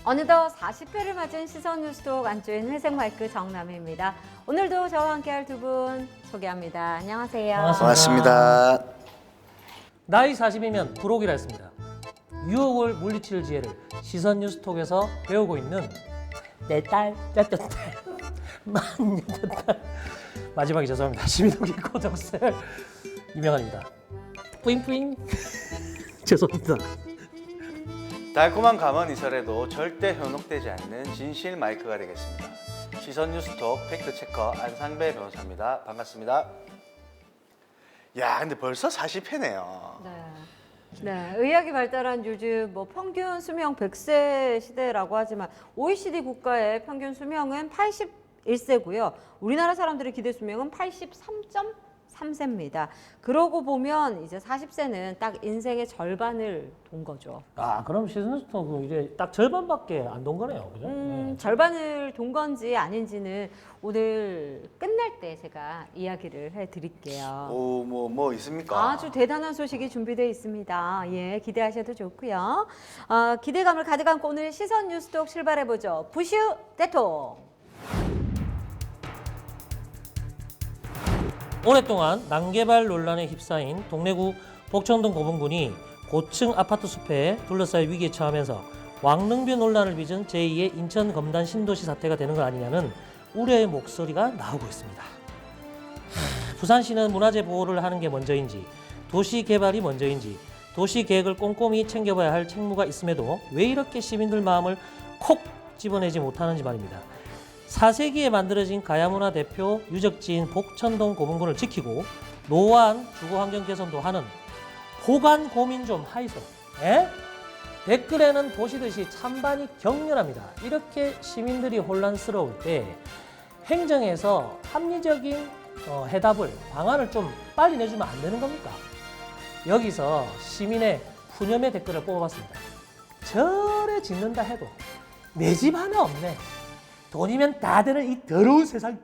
어느덧 40회를 맞은 시선뉴스톡 안주인 회색 마이크 정남희입니다. 오늘도 저와 함께할 두 분 소개합니다. 안녕하세요. 반갑습니다. 나이 40이면 부록이라 했습니다. 유혹을 물리칠 지혜를 시선뉴스톡에서 배우고 있는 내 딸, 여덟 딸, 만 여덟 딸. 마지막에 죄송합니다. 시민동기 고등생 이명환입니다. 뿌잉뿌잉. 죄송합니다. 달콤한 감언 이설에도 절대 현혹되지 않는 진실 마이크가 되겠습니다. 시선 뉴스톡 팩트체커 안상배 변호사입니다. 반갑습니다. 야, 근데 벌써 40회네요. 네, 의학이 발달한 요즘 평균 수명 100세 시대라고 하지만 OECD 국가의 평균 수명은 81세고요. 우리나라 사람들의 기대 수명은 83.3세입니다. 그러고 보면 이제 40세는 딱 인생의 절반을 돈 거죠. 아, 그럼 시선뉴스톡은 이제 딱 절반밖에 안 돈 거네요, 그죠? 절반을 돈 건지 아닌지는 오늘 끝날 때 제가 이야기를 해드릴게요. 오, 뭐 있습니까? 아주 대단한 소식이 준비되어 있습니다. 예, 기대하셔도 좋고요. 기대감을 가득 안고 오늘 시선 뉴스톡 출발해보죠. 부슈 대통. 오랫동안 난개발 논란에 휩싸인 동래구 복천동 고분군이 고층 아파트 숲에 둘러싸여 위기에 처하면서 왕릉뷰 논란을 빚은 제2의 인천 검단 신도시 사태가 되는 것 아니냐는 우려의 목소리가 나오고 있습니다. 부산시는 문화재 보호를 하는 게 먼저인지 도시 개발이 먼저인지 도시 계획을 꼼꼼히 챙겨봐야 할 책무가 있음에도 왜 이렇게 시민들 마음을 콕 집어내지 못하는지 말입니다. 4세기에 만들어진 가야문화 대표 유적지인 복천동 고분군을 지키고 노후한 주거환경 개선도 하는 호간 고민 좀 하이소. 댓글에는 보시듯이 찬반이 격렬합니다. 이렇게 시민들이 혼란스러울 때 행정에서 합리적인 해답을, 방안을 좀 빨리 내주면 안 되는 겁니까? 여기서 시민의 푸념의 댓글을 뽑아봤습니다. 절에 짓는다 해도 내 집 하나 없네. 돈이면 다 되는 이 더러운 세상.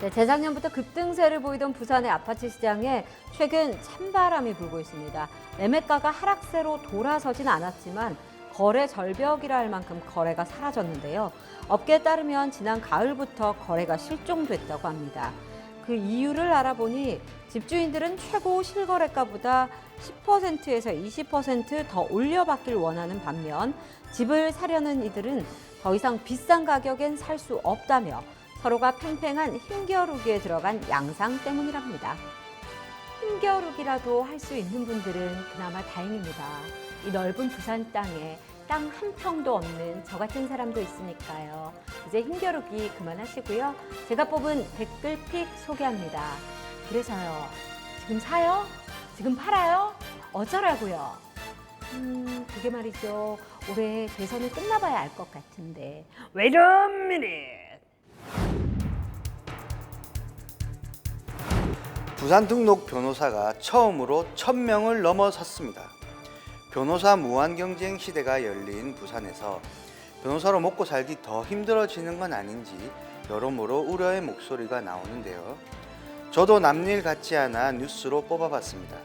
네, 재작년부터 급등세를 보이던 부산의 아파트 시장에 최근 찬바람이 불고 있습니다. 매매가가 하락세로 돌아서진 않았지만 거래 절벽이라 할 만큼 거래가 사라졌는데요. 업계에 따르면 지난 가을부터 거래가 실종됐다고 합니다. 그 이유를 알아보니 집주인들은 최고 실거래가보다 10%에서 20% 더 올려받길 원하는 반면 집을 사려는 이들은 더 이상 비싼 가격엔 살 수 없다며 서로가 팽팽한 힘겨루기에 들어간 양상 때문이랍니다. 힘겨루기라도 할 수 있는 분들은 그나마 다행입니다. 이 넓은 부산 땅에 땅 한 평도 없는 저 같은 사람도 있으니까요. 이제 힘겨루기 그만하시고요. 제가 뽑은 댓글픽 소개합니다. 그래서요. 지금 사요? 지금 팔아요? 어쩌라고요? 그게 말이죠. 올해 대선이 끝나봐야 알 것 같은데. Wait a minute. 부산 등록 변호사가 처음으로 1000명을 넘어섰습니다. 변호사 무한 경쟁 시대가 열린 부산에서 변호사로 먹고 살기 더 힘들어지는 건 아닌지 여러모로 우려의 목소리가 나오는데요. 저도 남일 같지 않아 뉴스로 뽑아봤습니다.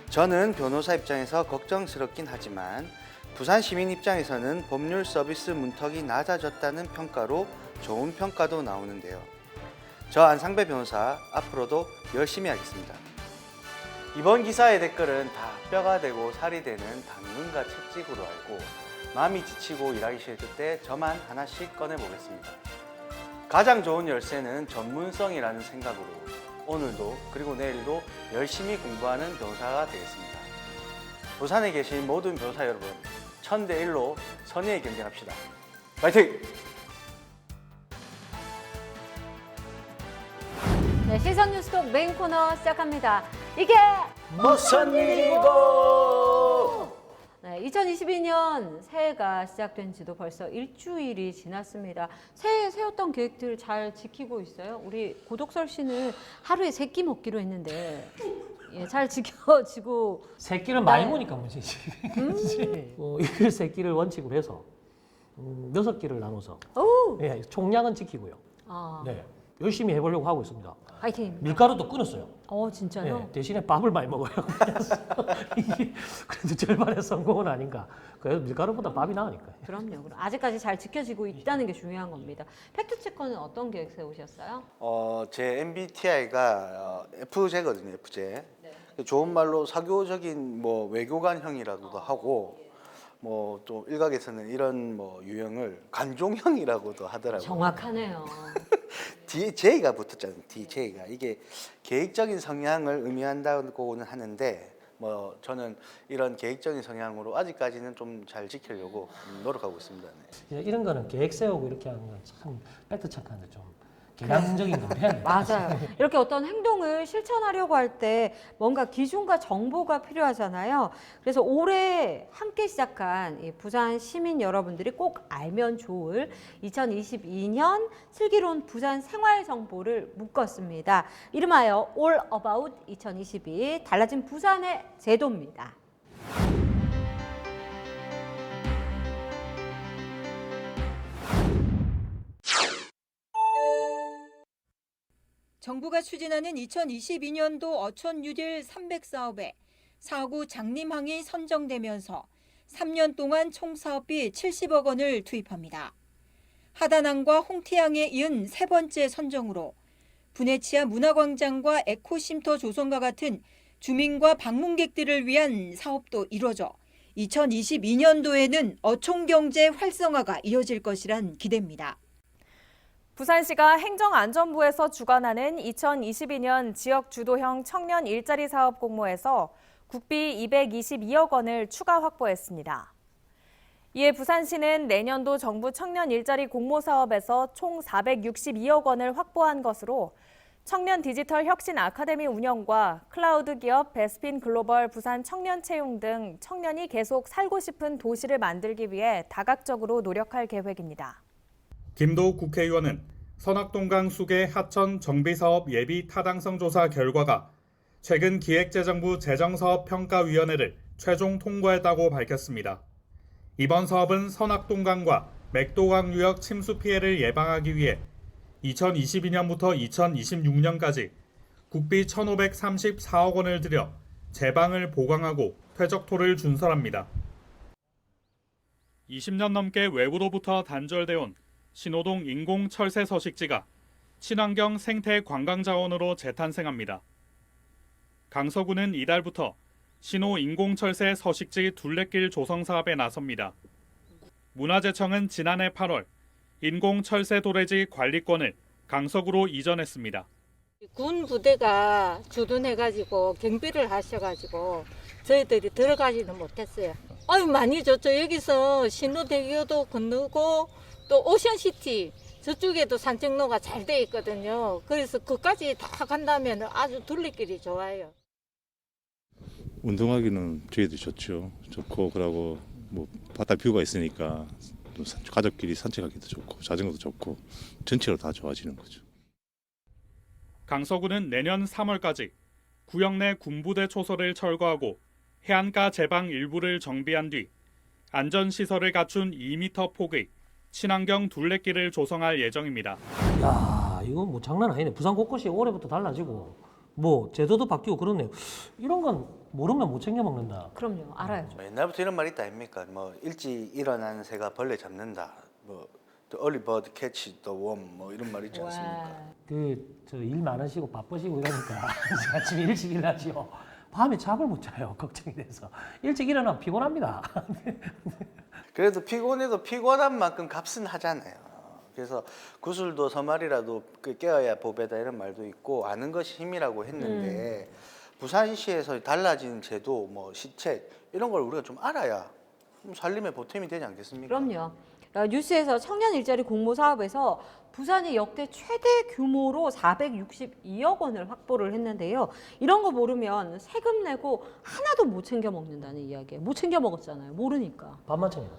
저는 변호사 입장에서 걱정스럽긴 하지만 부산 시민 입장에서는 법률 서비스 문턱이 낮아졌다는 평가로 좋은 평가도 나오는데요. 저 안상배 변호사 앞으로도 열심히 하겠습니다. 이번 기사의 댓글은 다 뼈가 되고 살이 되는 당근과 채찍으로 알고 마음이 지치고 일하기 싫을 때 저만 하나씩 꺼내보겠습니다. 가장 좋은 열쇠는 전문성이라는 생각으로 오늘도 그리고 내일도 열심히 공부하는 변호사가 되겠습니다. 부산에 계신 모든 변호사 여러분, 1000대1로 선의의 경쟁합시다. 파이팅! 네, 시선 뉴스톡 메인 코너 시작합니다. 이게 무슨 일이고? 네, 2022년 새해가 시작된 지도 벌써 일주일이 지났습니다. 새해 세웠던 계획들 잘 지키고 있어요? 우리 고독설 씨는 하루에 3끼 먹기로 했는데 잘 지켜지고 새끼를 많이 보니까 문제지. 일 새끼를 원칙으로 해서 6끼를 나눠서 총량은 지키고요. 네, 열심히 해보려고 하고 있습니다. 화이팅! 밀가루도 끊었어요. 진짜요? 네, 대신에 밥을 많이 먹어요. 그래서 이게 그래도 절반의 성공은 아닌가. 그래도 밀가루보다 밥이 나으니까. 그럼요. 그럼 아직까지 잘 지켜지고 있다는 게 중요한 겁니다. 팩트체커는 어떤 계획 세우셨어요? 제 MBTI가 F제거든요, F제. 네. 좋은 말로 사교적인 뭐 외교관형이라고도 하고 뭐 또 일각에서는 이런 뭐 유형을 관종형이라고도 하더라고요. 정확하네요. DJ가 붙었잖아요. DJ가 이게 계획적인 성향을 의미한다고는 하는데 뭐 저는 이런 계획적인 성향으로 아직까지는 좀 잘 지키려고 노력하고 있습니다. 네. 이런 거는 계획 세우고 이렇게 하는 건 참 팩트 체크하는데 좀 개량적인 건 해야 돼요. 맞아요. 이렇게 어떤 행동을 실천하려고 할 때 뭔가 기준과 정보가 필요하잖아요. 그래서 올해 함께 시작한 이 부산 시민 여러분들이 꼭 알면 좋을 2022년 슬기로운 부산 생활 정보를 묶었습니다. 이름하여 All About 2022 달라진 부산의 제도입니다. 정부가 추진하는 2022년도 어촌유릴 300사업에 사구 장림항이 선정되면서 3년 동안 총 사업비 70억 원을 투입합니다. 하단항과 홍태항에 이은 세 번째 선정으로 부네치아 문화광장과 에코쉼터 조성과 같은 주민과 방문객들을 위한 사업도 이뤄져 2022년도에는 어촌경제 활성화가 이어질 것이란 기대입니다. 부산시가 행정안전부에서 주관하는 2022년 지역 주도형 청년 일자리 사업 공모에서 국비 222억 원을 추가 확보했습니다. 이에 부산시는 내년도 정부 청년 일자리 공모 사업에서 총 462억 원을 확보한 것으로 청년 디지털 혁신 아카데미 운영과 클라우드 기업 베스핀 글로벌 부산 청년 채용 등 청년이 계속 살고 싶은 도시를 만들기 위해 다각적으로 노력할 계획입니다. 김도욱 국회의원은 선악동강 수계 하천 정비사업 예비 타당성 조사 결과가 최근 기획재정부 재정사업평가위원회를 최종 통과했다고 밝혔습니다. 이번 사업은 선악동강과 맥도강 유역 침수 피해를 예방하기 위해 2022년부터 2026년까지 국비 1,534억 원을 들여 제방을 보강하고 퇴적토를 준설합니다. 20년 넘게 외부로부터 단절돼 온 신호동 인공철새 서식지가 친환경 생태 관광자원으로 재탄생합니다. 강서구는 이달부터 신호 인공철새 서식지 둘레길 조성 사업에 나섭니다. 문화재청은 지난해 8월 인공철새 도래지 관리권을 강서구로 이전했습니다. 군 부대가 주둔해가지고 경비를 하셔가지고 저희들이 들어가지는 못했어요. 많이 좋죠. 여기서 신호대교도 건너고 또 오션시티 저쪽에도 산책로가 잘 돼 있거든요. 그래서 그까지 다 간다면 아주 둘레길이 좋아요. 운동하기는 저희도 좋고 그러고 뭐 바다 뷰가 있으니까 또 가족끼리 산책하기도 좋고 자전거도 좋고 전체로 다 좋아지는 거죠. 강서구는 내년 3월까지 구역 내 군부대 초소를 철거하고 해안가 제방 일부를 정비한 뒤 안전시설을 갖춘 2m 폭의 친환경 둘레길을 조성할 예정입니다. 야, 이거 뭐 장난 아니네. 부산 곳곳이 올해부터 달라지고 뭐 제도도 바뀌고 그렇네요. 이런 건 모르면 못 챙겨 먹는다. 그럼요. 알아야죠. 옛날부터 이런 말이 있다 아닙니까? 뭐 일찍 일어나는 새가 벌레 잡는다. 뭐 early bird catch the worm 뭐 이런 말 있지 않습니까? 저 일 많으시고 바쁘시고 이러니까 아침에 일찍 일어나지요. 밤에 잠을 못 자요. 걱정이 돼서. 일찍 일어나면 피곤합니다. 그래도 피곤해도 피곤한 만큼 값은 하잖아요. 그래서 구슬도 서말이라도 깨어야 보배다 이런 말도 있고 아는 것이 힘이라고 했는데 부산시에서 달라진 제도, 뭐 시책 이런 걸 우리가 좀 알아야 살림에 보탬이 되지 않겠습니까? 그럼요. 뉴스에서 청년 일자리 공모 사업에서 부산이 역대 최대 규모로 462억 원을 확보를 했는데요. 이런 거 모르면 세금 내고 하나도 못 챙겨 먹는다는 이야기예요. 못 챙겨 먹었잖아요. 모르니까. 밥만 챙겨.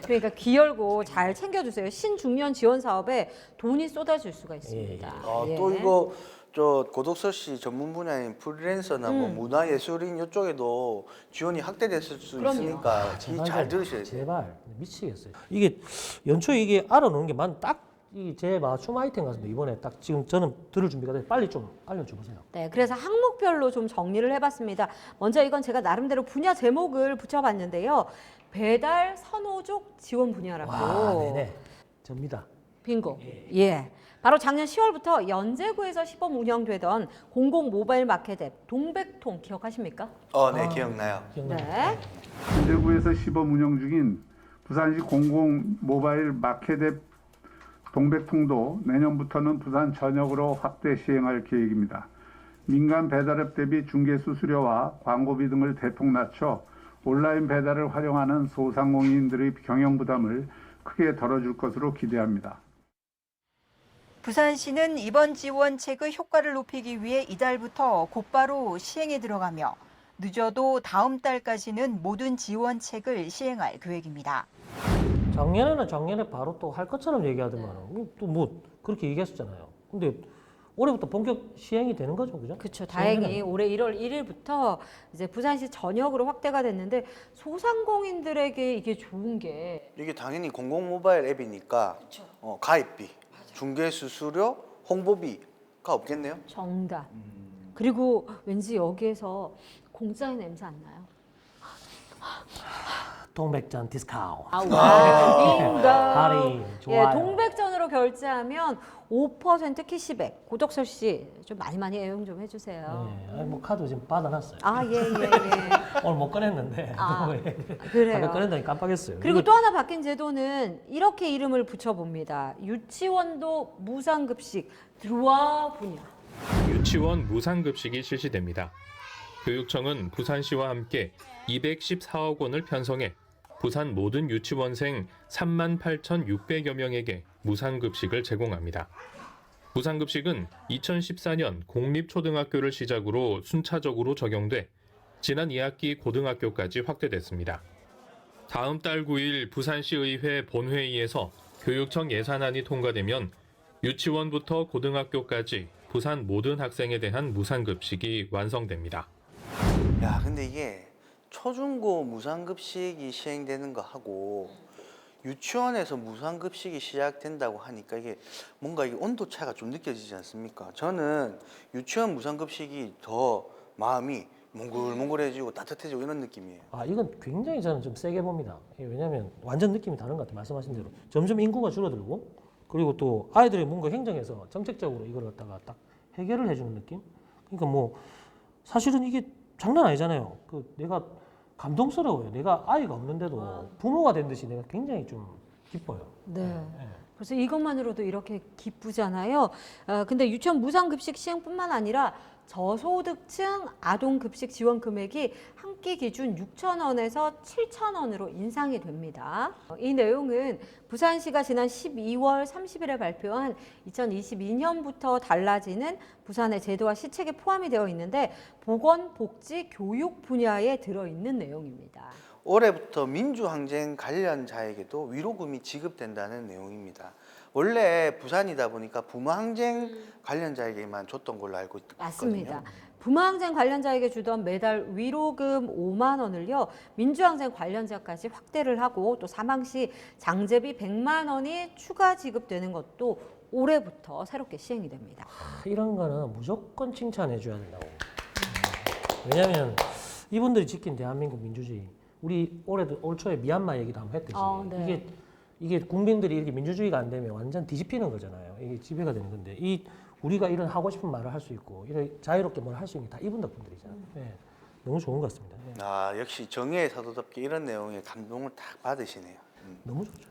그러니까 귀 열고 잘 챙겨주세요. 신중년 지원 사업에 돈이 쏟아질 수가 있습니다. 예. 또 이거 저 고독서 씨 전문 분야인 프리랜서나 뭐 문화예술인 이쪽에도 지원이 확대됐을 수 그럼요. 있으니까 잘 들으셔야 돼요. 제발 미치겠어요. 이게 연초에 이게 알아놓는 게 딱 이 제 맞춤 아이템 같은데 이번에 딱 지금 저는 들을 준비가 돼. 빨리 좀 알려줘 보세요. 네, 그래서 항목별로 좀 정리를 해봤습니다. 먼저 이건 제가 나름대로 분야 제목을 붙여봤는데요. 배달 선호족 지원 분야라고. 와, 네네. 접니다. 빙고. 예. 바로 작년 10월부터 연제구에서 시범 운영되던 공공 모바일 마켓 앱 동백통 기억하십니까? 네, 기억나요. 기억나요? 네. 연제구에서 시범 운영 중인 부산시 공공 모바일 마켓 앱 동백통도 내년부터는 부산 전역으로 확대 시행할 계획입니다. 민간 배달앱 대비 중개 수수료와 광고비 등을 대폭 낮춰 온라인 배달을 활용하는 소상공인들의 경영 부담을 크게 덜어줄 것으로 기대합니다. 부산시는 이번 지원책의 효과를 높이기 위해 이달부터 곧바로 시행에 들어가며 늦어도 다음 달까지는 모든 지원책을 시행할 계획입니다. 작년에 바로 또 할 것처럼 얘기하더만 또 뭐 그렇게 얘기했었잖아요. 근데 올해부터 본격 시행이 되는 거죠, 그죠? 그렇죠. 다행히 올해 1월 1일부터 이제 부산시 전역으로 확대가 됐는데 소상공인들에게 이게 좋은 게 이게 당연히 공공 모바일 앱이니까 가입비, 중개 수수료, 홍보비가 없겠네요. 정답. 그리고 왠지 여기에서 공짜의 냄새 안 나요? 동백전 디스카운트. 빙고. 할인 좋아요. 예, 동백전으로 결제하면 5% 캐시백. 고덕설 씨 좀 많이 애용 좀 해주세요. 네, 뭐 카드 지금 받아놨어요. 예. 오늘 못 꺼냈는데. 그래요. 아까 꺼낸다니 깜빡했어요. 그리고 이거 또 하나 바뀐 제도는 이렇게 이름을 붙여봅니다. 유치원도 무상급식 들어와 분야. 유치원 무상급식이 실시됩니다. 교육청은 부산시와 함께 214억 원을 편성해 부산 모든 유치원생 38,600여 명에게 무상급식을 제공합니다. 무상급식은 2014년 공립초등학교를 시작으로 순차적으로 적용돼 지난 2학기 고등학교까지 확대됐습니다. 다음 달 9일 부산시의회 본회의에서 교육청 예산안이 통과되면 유치원부터 고등학교까지 부산 모든 학생에 대한 무상급식이 완성됩니다. 야, 근데 이게 초중고 무상급식이 시행되는 거 하고 유치원에서 무상급식이 시작된다고 하니까 이게 뭔가 이게 온도 차이가 좀 느껴지지 않습니까? 저는 유치원 무상급식이 더 마음이 몽글몽글해지고 따뜻해지고 이런 느낌이에요. 이건 굉장히 저는 좀 세게 봅니다. 왜냐하면 완전 느낌이 다른 것 같아요. 말씀하신 대로 점점 인구가 줄어들고 그리고 또 아이들이 뭔가 행정에서 정책적으로 이걸 갖다가 딱 해결을 해주는 느낌. 그러니까 뭐 사실은 이게 장난 아니잖아요. 내가 감동스러워요. 내가 아이가 없는데도 부모가 된 듯이 내가 굉장히 좀 기뻐요. 네. 그래서 이것만으로도 이렇게 기쁘잖아요. 근데 유치원 무상급식 시행뿐만 아니라 저소득층 아동급식 지원 금액이 한 끼 기준 6,000원에서 7,000원으로 인상이 됩니다. 이 내용은 부산시가 지난 12월 30일에 발표한 2022년부터 달라지는 부산의 제도와 시책에 포함이 되어 있는데 보건, 복지, 교육 분야에 들어있는 내용입니다. 올해부터 민주항쟁 관련자에게도 위로금이 지급된다는 내용입니다. 원래 부산이다 보니까 부모항쟁 관련자에게만 줬던 걸로 알고 있거든요. 맞습니다. 부모항쟁 관련자에게 주던 매달 위로금 5만 원을요. 민주항쟁 관련자까지 확대를 하고 또 사망 시 장제비 100만 원이 추가 지급되는 것도 올해부터 새롭게 시행이 됩니다. 이런 거는 무조건 칭찬해 줘야 된다고. 왜냐하면 이분들이 지킨 대한민국 민주주의. 우리 올 초에 미얀마 얘기도 한번 했듯이 네. 이게 국민들이 이렇게 민주주의가 안 되면 완전 뒤집히는 거잖아요. 이게 지배가 되는 건데 우리가 이런 하고 싶은 말을 할 수 있고 이런 자유롭게 뭘 할 수 있는 게 다 이분 덕분들이잖아요. 네. 너무 좋은 것 같습니다. 네. 역시 정의의 사도답게 이런 내용에 감동을 딱 받으시네요. 너무 좋죠.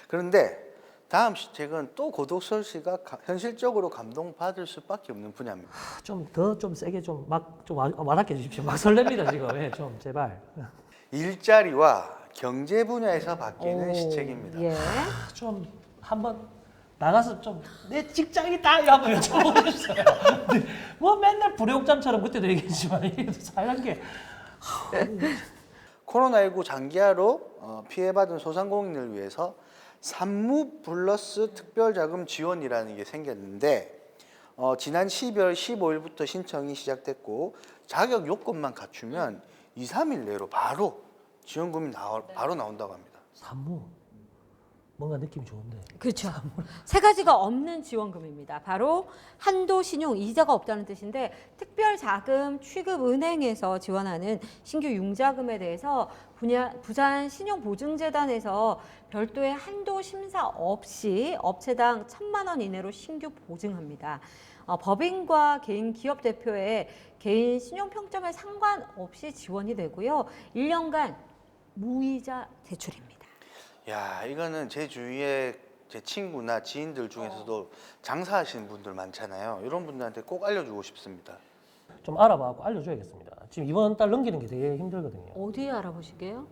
그런데 다음 시책은 또 고덕설 씨가 현실적으로 감동받을 수밖에 없는 분야입니다. 좀 세게 좀 와닿게 해주십시오. 막 설렙니다 지금. 좀 제발. 일자리와 경제 분야에서 바뀌는 시책입니다. 예. 좀 한번 나가서 좀 내 직장이다 이거 한번 여쭤보고 싶어요. 뭐 맨날 불의옥잠처럼 그때도 얘기했지만 이게 살란 게 코로나19 장기화로 피해받은 소상공인을 위해서 산무 플러스 특별자금 지원이라는 게 생겼는데 지난 12월 15일부터 신청이 시작됐고 자격 요건만 갖추면 2, 3일 내로 바로 지원금이 바로 나온다고 합니다. 산무 뭔가 느낌이 좋은데. 그렇죠. 세 가지가 없는 지원금입니다. 바로 한도 신용 이자가 없다는 뜻인데 특별 자금 취급 은행에서 지원하는 신규 융자금에 대해서 부산 신용보증재단에서 별도의 한도 심사 없이 업체당 1,000만 원 이내로 신규 보증합니다. 법인과 개인 기업 대표의 개인 신용평점에 상관없이 지원이 되고요. 1년간 무이자 대출입니다. 야, 이거는 제 주위에 제 친구나 지인들 중에서도 장사하시는 분들 많잖아요. 이런 분들한테 꼭 알려주고 싶습니다. 좀 알아봐고 알려줘야겠습니다. 지금 이번 달 넘기는 게 되게 힘들거든요. 어디 알아보시게요?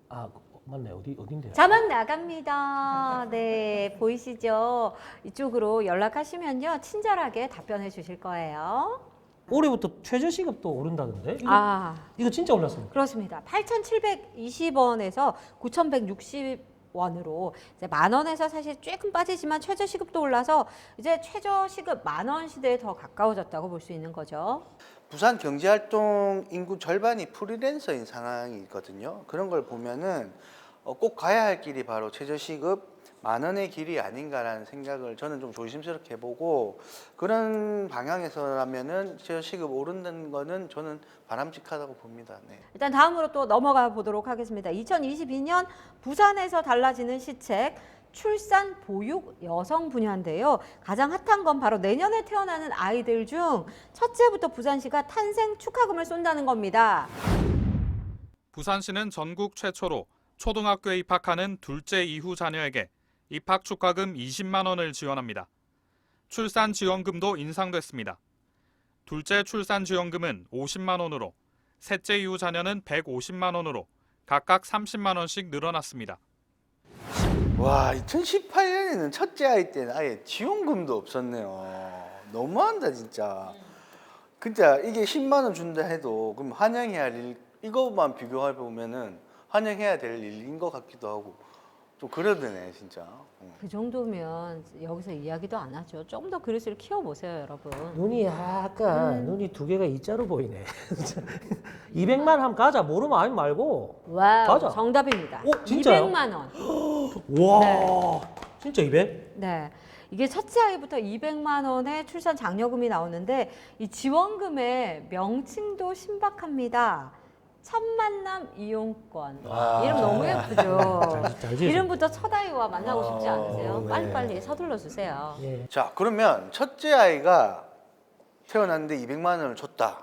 아 맞네. 어딘데요? 자막 나갑니다. 네, 보이시죠? 이쪽으로 연락하시면요. 친절하게 답변해 주실 거예요. 올해부터 최저시급도 오른다던데? 이거 진짜 올랐습니다. 그렇습니다. 8,720원에서 9,160원으로 이제 만 원에서 사실 조금 빠지지만 최저시급도 올라서 이제 최저시급 만 원 시대에 더 가까워졌다고 볼 수 있는 거죠. 부산 경제활동 인구 절반이 프리랜서인 상황이거든요. 그런 걸 보면은 꼭 가야 할 길이 바로 최저시급 만 원의 길이 아닌가라는 생각을 저는 좀 조심스럽게 해보고 그런 방향에서라면은 최저시급 오른다는 거는 저는 바람직하다고 봅니다. 네. 일단 다음으로 또 넘어가 보도록 하겠습니다. 2022년 부산에서 달라지는 시책 출산 보육 여성 분야인데요. 가장 핫한 건 바로 내년에 태어나는 아이들 중 첫째부터 부산시가 탄생 축하금을 쏜다는 겁니다. 부산시는 전국 최초로 초등학교에 입학하는 둘째 이후 자녀에게 입학 축하금 20만 원을 지원합니다. 출산 지원금도 인상됐습니다. 둘째 출산 지원금은 50만 원으로, 셋째 이후 자녀는 150만 원으로 각각 30만 원씩 늘어났습니다. 와, 2018년에는 첫째 아이 때는 아예 지원금도 없었네요. 너무한다 진짜. 진짜 이게 10만 원 준다 해도 그럼 환영해야 할 일, 이것만 비교해 보면은 환영해야 될 일인 것 같기도 하고 좀 그러드네 진짜. 그 정도면 여기서 이야기도 안 하죠. 좀 더 그릇을 키워보세요, 여러분. 눈이 약간 눈이 두 개가 이자로 보이네. 200만 원 하면 가자. 모르면 아니 말고. 와우, 가자. 정답입니다. 진짜요? 200만 원. 와, 네. 진짜 200? 네. 이게 첫째 아이부터 200만 원의 출산 장려금이 나오는데 이 지원금의 명칭도 신박합니다. 첫 만남 이용권. 이름 너무 예쁘죠. 잘 지으셨네. 이름부터 첫 아이와 만나고 싶지 않으세요? 네. 빨리빨리 서둘러 주세요. 예. 자, 그러면 첫째 아이가 태어났는데 200만 원을 줬다.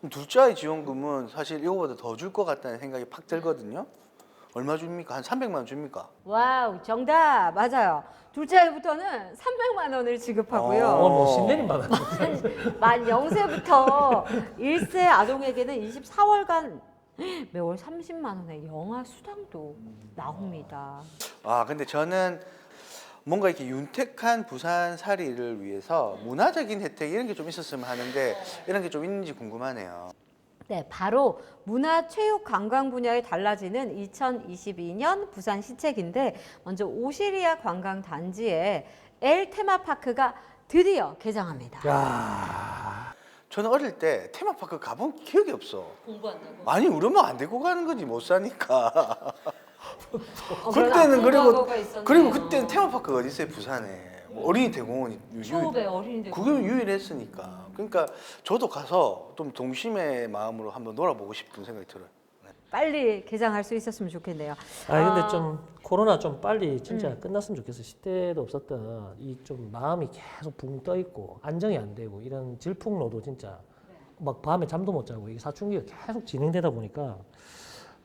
그럼 둘째 아이 지원금은 사실 이거보다 더 줄 것 같다는 생각이 팍 들거든요. 얼마 줍니까? 한 300만 원 줍니까? 와우, 정답 맞아요. 둘째 아이부터는 300만 원을 지급하고요. 뭐 신내림 받아. 만 0세부터 1세 아동에게는 24월간 매월 30만 원의 영아 수당도 나옵니다. 아, 근데 저는 뭔가 이렇게 윤택한 부산살이를 위해서 문화적인 혜택 이런 게 좀 있었으면 하는데 이런 게 좀 있는지 궁금하네요. 네, 바로 문화, 체육, 관광 분야에 달라지는 2022년 부산 시책인데 먼저 오시리아 관광단지에 L 테마파크가 드디어 개장합니다. 야. 저는 어릴 때 테마파크 가본 기억이 없어. 공부한다고? 아니, 우리면 안 데리고 가는 거지 못 사니까. 그때는 그리고 그때는 테마파크가 어디 있어요 부산에? 뭐 어린이 대공원이 초읍에 어린이 그게 유일했으니까. 그러니까 저도 가서 좀 동심의 마음으로 한번 놀아보고 싶은 생각이 들어요. 빨리 개장할 수 있었으면 좋겠네요. 근데 좀 코로나 좀 빨리 진짜 끝났으면 좋겠어. 시대도 없었던 이 좀 마음이 계속 붕 떠 있고 안정이 안 되고 이런 질풍노도 진짜 막 밤에 잠도 못 자고 이게 사춘기가 계속 진행되다 보니까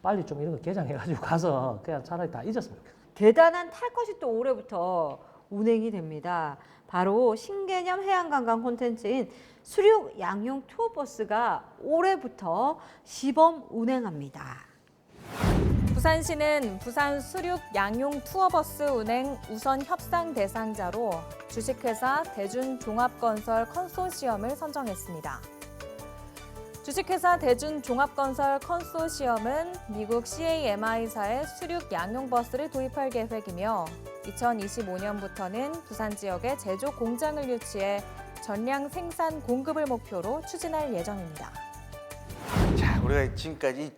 빨리 좀 이런 거 개장해가지고 가서 그냥 차라리 다 잊었으면 좋겠어. 대단한 탈 것이 또 올해부터 운행이 됩니다. 바로 신개념 해양관광 콘텐츠인 수륙 양용 투어버스가 올해부터 시범 운행합니다. 부산시는 부산 수륙 양용 투어버스 운행 우선 협상 대상자로 주식회사 대준종합건설 컨소시엄을 선정했습니다. 주식회사 대준종합건설 컨소시엄은 미국 CAMI사의 수륙 양용버스를 도입할 계획이며 2025년부터는 부산 지역에 제조 공장을 유치해 전량 생산 공급을 목표로 추진할 예정입니다. 자, 우리가 지금까지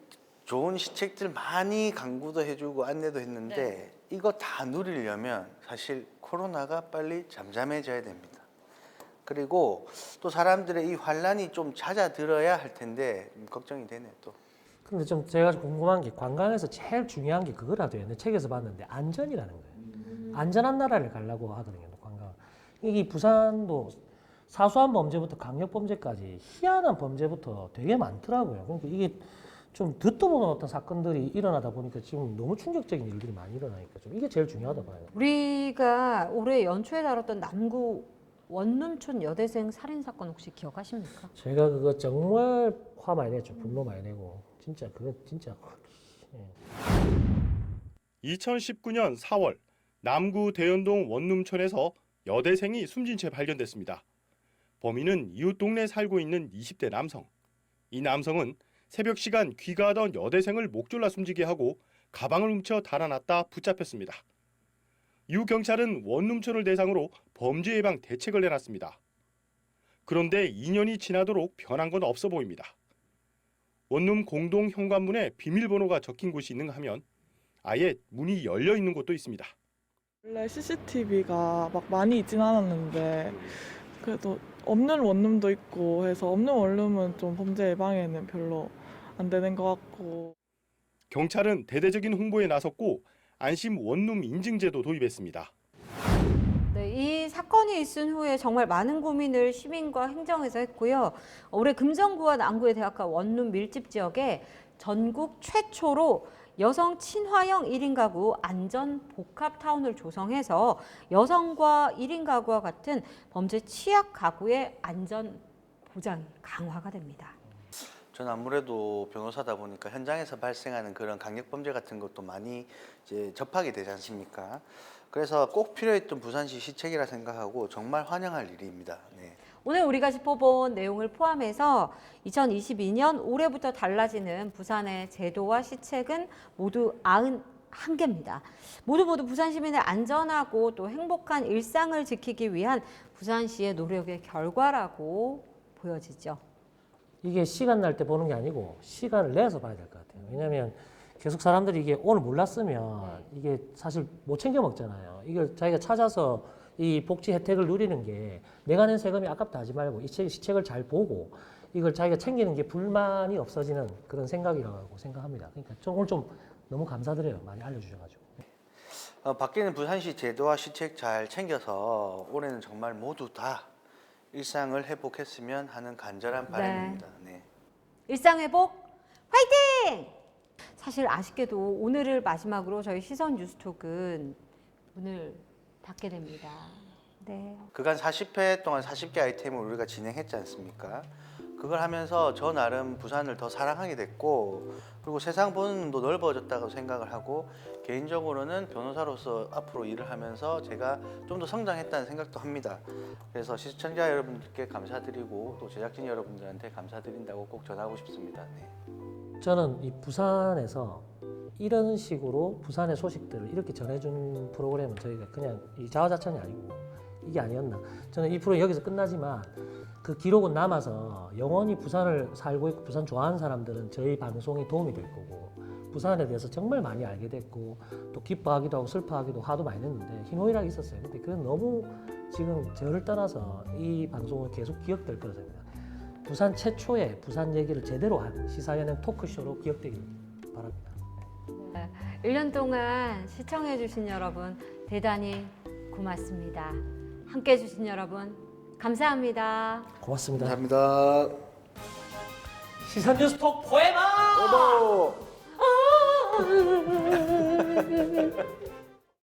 좋은 시책들 많이 강구도 해주고 안내도 했는데 이거 다 누리려면 사실 코로나가 빨리 잠잠해져야 됩니다. 그리고 또 사람들의 이 환란이 좀 잦아들어야 할 텐데 걱정이 되네 또. 근데 좀 제가 궁금한 게 관광에서 제일 중요한 게 그거라도 내 책에서 봤는데 안전이라는 거예요. 안전한 나라를 가려고 하거든요, 관광. 이 부산도 사소한 범죄부터 강력 범죄까지 희한한 범죄부터 되게 많더라고요. 그러니까 이게 좀 듣도 보는 어떤 사건들이 일어나다 보니까 지금 너무 충격적인 일들이 많이 일어나니까 좀 이게 제일 중요하다 봐요. 우리가 올해 연초에 다뤘던 남구 원룸촌 여대생 살인 사건 혹시 기억하십니까? 제가 그거 정말 화 많이 냈죠. 분노 많이 내고 진짜 그거 진짜. 예. 2019년 4월 남구 대연동 원룸촌에서 여대생이 숨진 채 발견됐습니다. 범인은 이웃 동네에 살고 있는 20대 남성. 이 남성은 새벽 시간 귀가하던 여대생을 목졸라 숨지게 하고 가방을 훔쳐 달아났다 붙잡혔습니다. 이후 경찰은 원룸촌을 대상으로 범죄 예방 대책을 내놨습니다. 그런데 2년이 지나도록 변한 건 없어 보입니다. 원룸 공동 현관문에 비밀번호가 적힌 곳이 있는가 하면 아예 문이 열려 있는 곳도 있습니다. 원래 CCTV가 막 많이 있진 않았는데 그래도 없는 원룸도 있고 해서 없는 원룸은 좀 범죄 예방에는 별로 안 되는 것 같고. 경찰은 대대적인 홍보에 나섰고 안심 원룸 인증제도 도입했습니다. 네, 이 사건이 있은 후에 정말 많은 고민을 시민과 행정에서 했고요. 올해 금정구와 남구의 대학가 원룸 밀집 지역에 전국 최초로 여성 친화형 1인 가구 안전 복합 타운을 조성해서 여성과 1인 가구와 같은 범죄 취약 가구의 안전 보장이 강화가 됩니다. 저는 아무래도 변호사다 보니까 현장에서 발생하는 그런 강력범죄 같은 것도 많이 이제 접하게 되지 않습니까? 그래서 꼭 필요했던 부산시 시책이라 생각하고 정말 환영할 일입니다. 네. 오늘 우리가 짚어본 내용을 포함해서 2022년 올해부터 달라지는 부산의 제도와 시책은 모두 91개입니다. 모두 부산 시민의 안전하고 또 행복한 일상을 지키기 위한 부산시의 노력의 결과라고 보여지죠. 이게 시간 날 때 보는 게 아니고 시간을 내서 봐야 될 것 같아요. 왜냐하면 계속 사람들이 이게 오늘 몰랐으면 이게 사실 못 챙겨 먹잖아요. 이걸 자기가 찾아서 이 복지 혜택을 누리는 게 내가 낸 세금이 아깝다 하지 말고 이 시책을 잘 보고 이걸 자기가 챙기는 게 불만이 없어지는 그런 생각이라고 생각합니다. 그러니까 오늘 좀 너무 감사드려요. 많이 알려주셔가지고. 바뀌는 부산시 제도와 시책 잘 챙겨서 올해는 정말 모두 다 일상을 회복했으면 하는 간절한 바람입니다. 네. 일상 회복 화이팅! 사실 아쉽게도 오늘을 마지막으로 저희 시선 뉴스톡은 문을 닫게 됩니다. 네. 그간 40회 동안 40개 아이템을 우리가 진행했지 않습니까? 그걸 하면서 저 나름 부산을 더 사랑하게 됐고 그리고 세상 보는 눈도 넓어졌다고 생각을 하고 개인적으로는 변호사로서 앞으로 일을 하면서 제가 좀 더 성장했다는 생각도 합니다. 그래서 시청자 여러분들께 감사드리고 또 제작진 여러분들한테 감사드린다고 꼭 전하고 싶습니다. 네. 저는 이 부산에서 이런 식으로 부산의 소식들을 이렇게 전해준 프로그램은 저희가 그냥 이 자화자찬이 아니고 이게 아니었나. 저는 이 프로그램 여기서 끝나지만 그 기록은 남아서 영원히 부산을 살고 있고 부산 좋아하는 사람들은 저희 방송이 도움이 될 거고 부산에 대해서 정말 많이 알게 됐고 또 기뻐하기도 하고 슬퍼하기도 하도 많이 했는데 희노애락이 있었어요. 근데 그건 너무 지금 저를 떠나서 이 방송은 계속 기억될 거라 생각합니다. 부산 최초의 부산 얘기를 제대로 한 시사연예인 토크쇼로 기억되길 바랍니다. 1년 동안 시청해주신 여러분 대단히 고맙습니다. 함께해 주신 여러분 감사합니다. 고맙습니다. 감사합니다. 시선 뉴스톡 포에버!